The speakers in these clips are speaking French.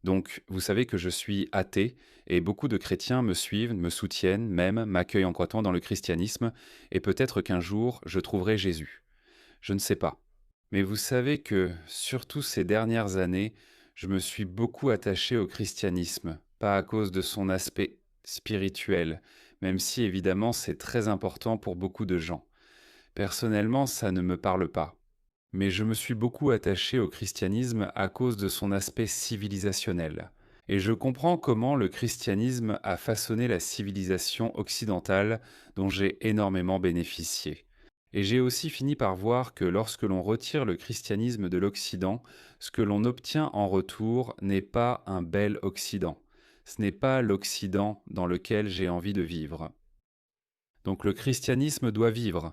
Donc, vous savez que je suis athée et beaucoup de chrétiens me suivent, me soutiennent, même m'accueillent en croyant dans le christianisme, et peut-être qu'un jour je trouverai Jésus. Je ne sais pas. Mais vous savez que, surtout ces dernières années, je me suis beaucoup attaché au christianisme, pas à cause de son aspect spirituel, même si évidemment c'est très important pour beaucoup de gens. Personnellement, ça ne me parle pas. Mais je me suis beaucoup attaché au christianisme à cause de son aspect civilisationnel. Et je comprends comment le christianisme a façonné la civilisation occidentale dont j'ai énormément bénéficié. Et j'ai aussi fini par voir que lorsque l'on retire le christianisme de l'Occident, ce que l'on obtient en retour n'est pas un bel Occident. Ce n'est pas l'Occident dans lequel j'ai envie de vivre. Donc le christianisme doit vivre.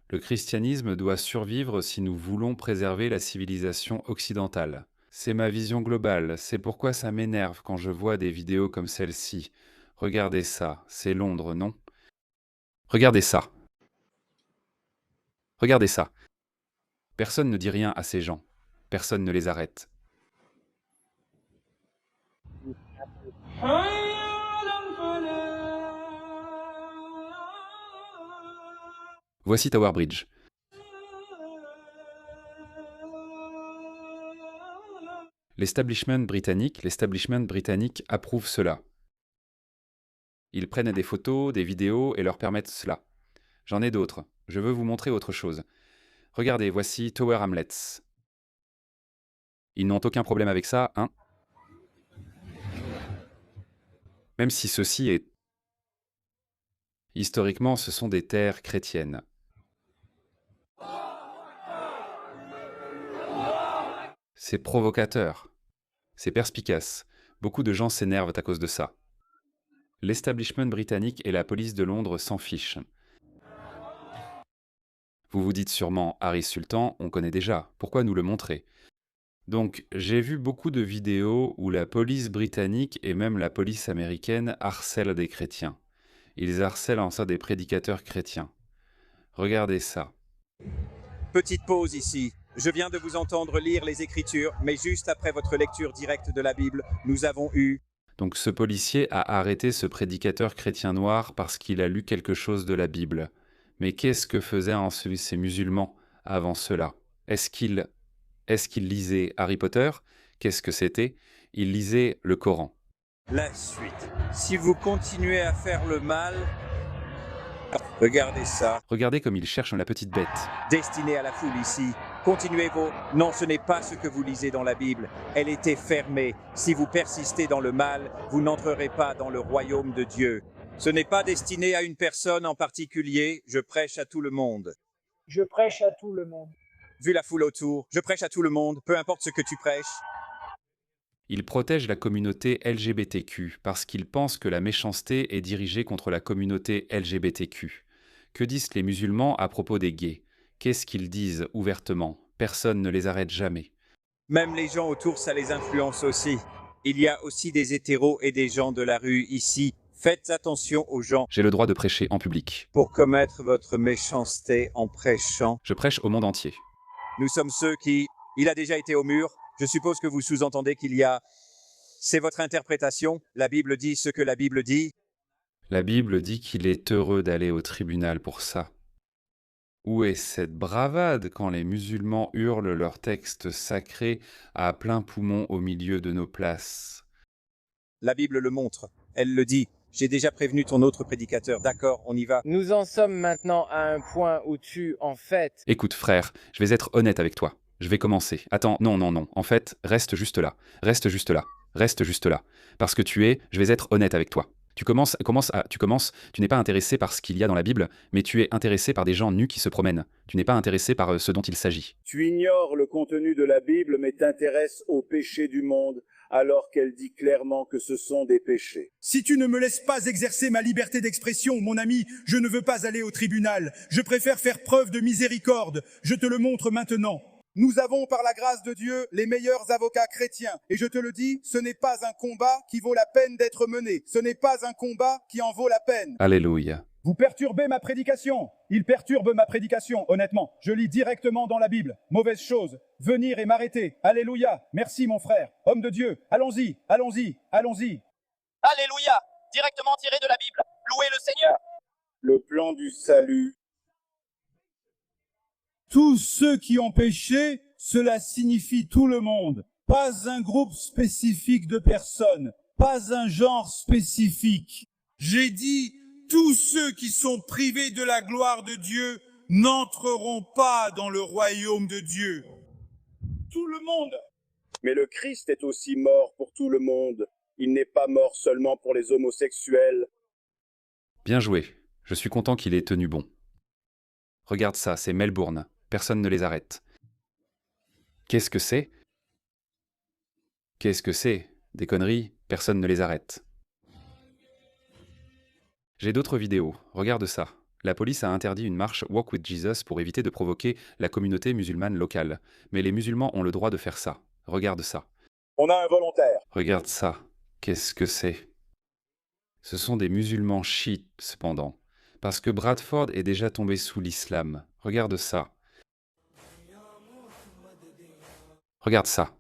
Le christianisme doit survivre si nous voulons préserver la civilisation occidentale. C'est ma vision globale, c'est pourquoi ça m'énerve quand je vois des vidéos comme celle-ci. Regardez ça, c'est Londres, non? Regardez ça, regardez ça. Personne ne dit rien à ces gens. Personne ne les arrête. Voici Tower Bridge. L'establishment britannique approuve cela. Ils prennent des photos, des vidéos et leur permettent cela. J'en ai d'autres. Je veux vous montrer autre chose. Regardez, voici Tower Hamlets. Ils n'ont aucun problème avec ça, hein? Même si ceci est... Historiquement, ce sont des terres chrétiennes. C'est provocateur. C'est perspicace. Beaucoup de gens s'énervent à cause de ça. L'establishment britannique et la police de Londres s'en fichent. Vous vous dites sûrement, Harry Sultan, on connaît déjà, pourquoi nous le montrer? Donc, j'ai vu beaucoup de vidéos où la police britannique et même la police américaine harcèlent des chrétiens. Ils harcèlent en ça des prédicateurs chrétiens. Regardez ça. Petite pause ici. Je viens de vous entendre lire les Écritures, mais juste après votre lecture directe de la Bible, nous avons eu... Donc ce policier a arrêté ce prédicateur chrétien noir parce qu'il a lu quelque chose de la Bible. Mais qu'est-ce que faisaient ces musulmans avant cela? Est-ce qu'ils lisaient Harry Potter? Qu'est-ce que c'était? Ils lisaient le Coran. La suite. Si vous continuez à faire le mal... Regardez ça. Regardez comme ils cherchent la petite bête. Destiné à la foule ici. Continuez vos... Non, ce n'est pas ce que vous lisez dans la Bible. Elle était fermée. Si vous persistez dans le mal, vous n'entrerez pas dans le royaume de Dieu. Ce n'est pas destiné à une personne en particulier. Je prêche à tout le monde. Je prêche à tout le monde. Vu la foule autour, je prêche à tout le monde, peu importe ce que tu prêches. Ils protègent la communauté LGBTQ parce qu'ils pensent que la méchanceté est dirigée contre la communauté LGBTQ. Que disent les musulmans à propos des gays? Qu'est-ce qu'ils disent ouvertement? Personne ne les arrête jamais. Même les gens autour, ça les influence aussi. Il y a aussi des hétéros et des gens de la rue ici. Faites attention aux gens. J'ai le droit de prêcher en public. Pour commettre votre méchanceté en prêchant. Je prêche au monde entier. Nous sommes ceux qui... Il a déjà été au mur. Je suppose que vous sous-entendez qu'il y a... C'est votre interprétation. La Bible dit ce que la Bible dit. La Bible dit qu'il est heureux d'aller au tribunal pour ça. Où est cette bravade quand les musulmans hurlent leurs textes sacrés à plein poumon au milieu de nos places? La Bible le montre. Elle le dit. J'ai déjà prévenu ton autre prédicateur. D'accord, on y va. Nous en sommes maintenant à un point où en fait... Écoute frère, je vais être honnête avec toi. Je vais commencer. Attends, non, non, non. En fait, reste juste là. Reste juste là. Reste juste là. Parce que je vais être honnête avec toi. Tu n'es pas intéressé par ce qu'il y a dans la Bible, mais tu es intéressé par des gens nus qui se promènent. Tu n'es pas intéressé par ce dont il s'agit. Tu ignores le contenu de la Bible, mais t'intéresses aux péchés du monde, alors qu'elle dit clairement que ce sont des péchés. Si tu ne me laisses pas exercer ma liberté d'expression, mon ami, je ne veux pas aller au tribunal. Je préfère faire preuve de miséricorde. Je te le montre maintenant. Nous avons, par la grâce de Dieu, les meilleurs avocats chrétiens. Et je te le dis, ce n'est pas un combat qui vaut la peine d'être mené. Ce n'est pas un combat qui en vaut la peine. Alléluia. Vous perturbez ma prédication. Il perturbe ma prédication, honnêtement. Je lis directement dans la Bible. Mauvaise chose. Venir et m'arrêter. Alléluia. Merci, mon frère. Homme de Dieu. Allons-y, allons-y, allons-y. Alléluia. Directement tiré de la Bible. Louez le Seigneur. Le plan du salut. Tous ceux qui ont péché, cela signifie tout le monde. Pas un groupe spécifique de personnes. Pas un genre spécifique. J'ai dit, tous ceux qui sont privés de la gloire de Dieu n'entreront pas dans le royaume de Dieu. Tout le monde. Mais le Christ est aussi mort pour tout le monde. Il n'est pas mort seulement pour les homosexuels. Bien joué. Je suis content qu'il ait tenu bon. Regarde ça, c'est Melbourne. Personne ne les arrête. Qu'est-ce que c'est? Qu'est-ce que c'est? Des conneries, personne ne les arrête. J'ai d'autres vidéos, regarde ça. La police a interdit une marche Walk with Jesus pour éviter de provoquer la communauté musulmane locale. Mais les musulmans ont le droit de faire ça. Regarde ça. On a un volontaire. Regarde ça. Qu'est-ce que c'est? Ce sont des musulmans chiites, cependant. Parce que Bradford est déjà tombé sous l'islam. Regarde ça. Regarde ça.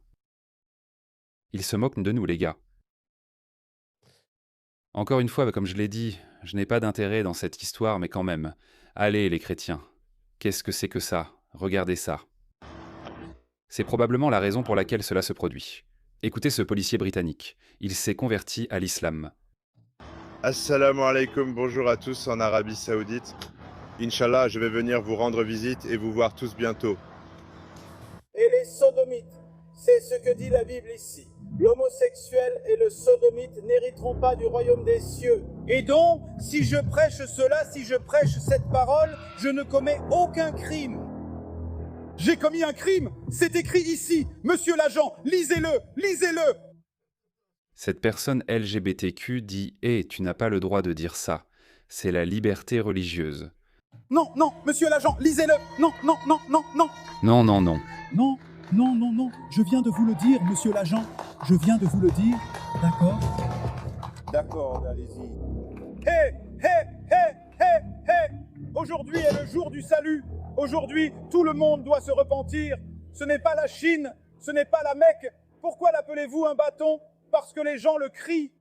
Ils se moquent de nous, les gars. Encore une fois, comme je l'ai dit, je n'ai pas d'intérêt dans cette histoire, mais quand même. Allez, les chrétiens. Qu'est-ce que c'est que ça? Regardez ça. C'est probablement la raison pour laquelle cela se produit. Écoutez ce policier britannique. Il s'est converti à l'islam. Assalamu alaikum, bonjour à tous en Arabie Saoudite. Inch'Allah, je vais venir vous rendre visite et vous voir tous bientôt. Et les sodomites, c'est ce que dit la Bible ici. L'homosexuel et le sodomite n'hériteront pas du royaume des cieux. Et donc, si je prêche cela, si je prêche cette parole, je ne commets aucun crime. J'ai commis un crime, c'est écrit ici. Monsieur l'agent, lisez-le, lisez-le. Cette personne LGBTQ dit « Eh, tu n'as pas le droit de dire ça. C'est la liberté religieuse. » Non, non, monsieur l'agent, lisez-le. Non, non, non, non, non. Non, non, non. Non, non, non, non. Je viens de vous le dire, monsieur l'agent. Je viens de vous le dire. D'accord? D'accord, allez-y. Hé, hé, hé, hé, hé. Aujourd'hui est le jour du salut. Aujourd'hui, tout le monde doit se repentir. Ce n'est pas la Chine, ce n'est pas la Mecque. Pourquoi l'appelez-vous un bâton? Parce que les gens le crient.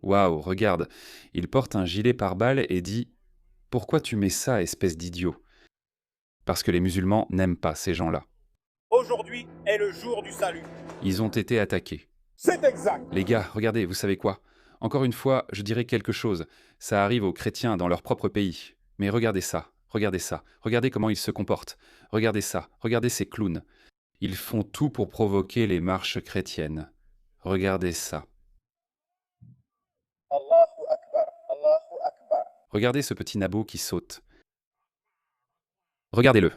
Waouh, regarde. Il porte un gilet pare-balles et dit « Pourquoi tu mets ça, espèce d'idiot ?» Parce que les musulmans n'aiment pas ces gens-là. Aujourd'hui est le jour du salut. Ils ont été attaqués. C'est exact. Les gars, regardez, vous savez quoi? Encore une fois, je dirais quelque chose. Ça arrive aux chrétiens dans leur propre pays. Mais regardez ça, regardez comment ils se comportent. Regardez ça, regardez ces clowns. Ils font tout pour provoquer les marches chrétiennes. Regardez ça. Allahu Akbar, Allahu Akbar. Regardez ce petit nabo qui saute. Regardez-le.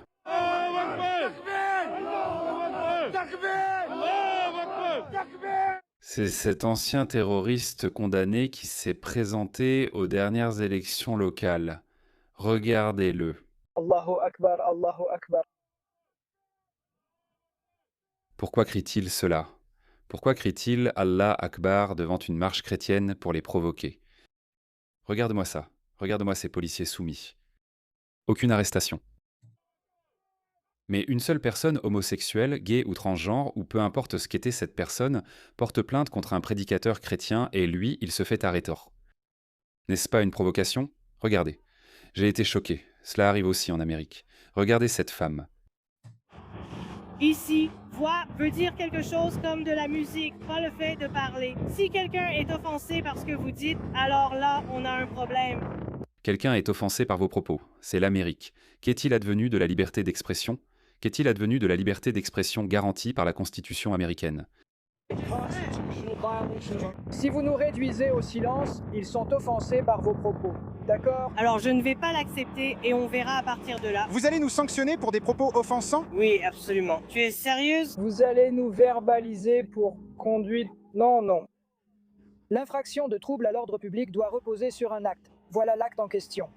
C'est cet ancien terroriste condamné qui s'est présenté aux dernières élections locales. Regardez-le. Allahu Akbar, Allahu Akbar. Pourquoi crie-t-il cela? Pourquoi crie-t-il Allah Akbar devant une marche chrétienne pour les provoquer? Regarde-moi ça. Regarde-moi ces policiers soumis. Aucune arrestation. Mais une seule personne homosexuelle, gay ou transgenre, ou peu importe ce qu'était cette personne, porte plainte contre un prédicateur chrétien et lui, il se fait arrêter. N'est-ce pas une provocation? Regardez. J'ai été choqué. Cela arrive aussi en Amérique. Regardez cette femme. Ici, voix veut dire quelque chose comme de la musique, pas le fait de parler. Si quelqu'un est offensé par ce que vous dites, alors là, on a un problème. Quelqu'un est offensé par vos propos. C'est l'Amérique. Qu'est-il advenu de la liberté d'expression? Qu'est-il advenu de la liberté d'expression garantie par la Constitution américaine? Si vous nous réduisez au silence, ils sont offensés par vos propos. D'accord? Alors je ne vais pas l'accepter et on verra à partir de là. Vous allez nous sanctionner pour des propos offensants? Oui, absolument. Tu es sérieuse? Vous allez nous verbaliser pour conduite... Non, non. L'infraction de trouble à l'ordre public doit reposer sur un acte. Voilà l'acte en question.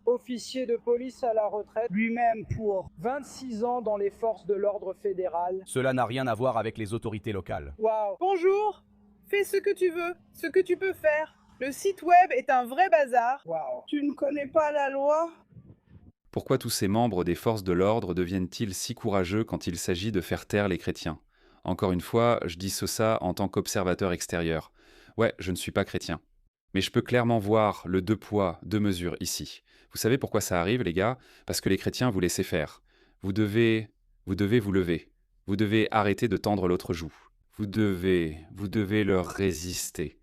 officier de police à la retraite, lui-même pour 26 ans dans les forces de l'ordre fédéral. Cela n'a rien à voir avec les autorités locales. Waouh! Bonjour, fais ce que tu veux, ce que tu peux faire. Le site web est un vrai bazar. Waouh! Tu ne connais pas la loi? Pourquoi tous ces membres des forces de l'ordre deviennent-ils si courageux quand il s'agit de faire taire les chrétiens? Encore une fois, je dis ça en tant qu'observateur extérieur. Ouais, je ne suis pas chrétien. Mais je peux clairement voir le deux poids, deux mesures ici. Vous savez pourquoi ça arrive, les gars? Parce que les chrétiens vous laissez faire. Vous devez vous lever. Vous devez arrêter de tendre l'autre joue. Vous devez leur résister.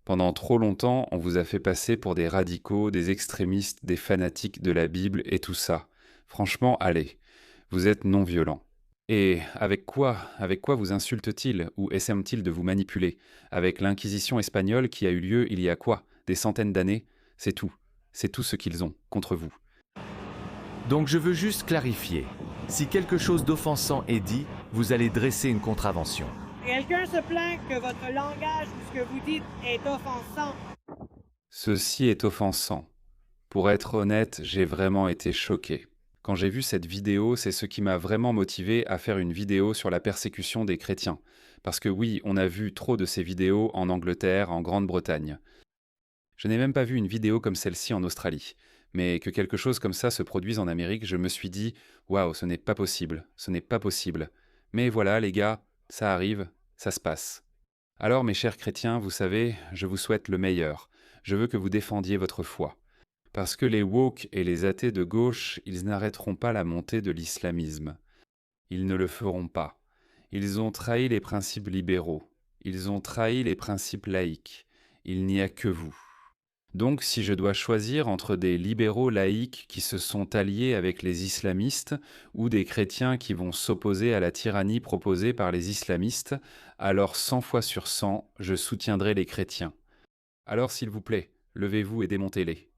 Pendant trop longtemps, on vous a fait passer pour des radicaux, des extrémistes, des fanatiques de la Bible et tout ça. Franchement, allez, vous êtes non violents. Et avec quoi vous insulte-t-il ou essaie-t-il de vous manipuler? Avec l'Inquisition espagnole qui a eu lieu il y a quoi? Des centaines d'années? C'est tout ce qu'ils ont contre vous. Donc je veux juste clarifier. Si quelque chose d'offensant est dit, vous allez dresser une contravention. Quelqu'un se plaint que votre langage ou ce que vous dites est offensant. Ceci est offensant. Pour être honnête, j'ai vraiment été choqué. Quand j'ai vu cette vidéo, c'est ce qui m'a vraiment motivé à faire une vidéo sur la persécution des chrétiens. Parce que oui, on a vu trop de ces vidéos en Angleterre, en Grande-Bretagne. Je n'ai même pas vu une vidéo comme celle-ci en Australie. Mais que quelque chose comme ça se produise en Amérique, je me suis dit « Waouh, ce n'est pas possible, ce n'est pas possible. » Mais voilà, les gars, ça arrive, ça se passe. Alors, mes chers chrétiens, vous savez, je vous souhaite le meilleur. Je veux que vous défendiez votre foi. Parce que les woke et les athées de gauche, ils n'arrêteront pas la montée de l'islamisme. Ils ne le feront pas. Ils ont trahi les principes libéraux. Ils ont trahi les principes laïques. Il n'y a que vous. Donc, si je dois choisir entre des libéraux laïques qui se sont alliés avec les islamistes ou des chrétiens qui vont s'opposer à la tyrannie proposée par les islamistes, alors 100 fois sur 100, je soutiendrai les chrétiens. Alors, s'il vous plaît, levez-vous et démontez-les.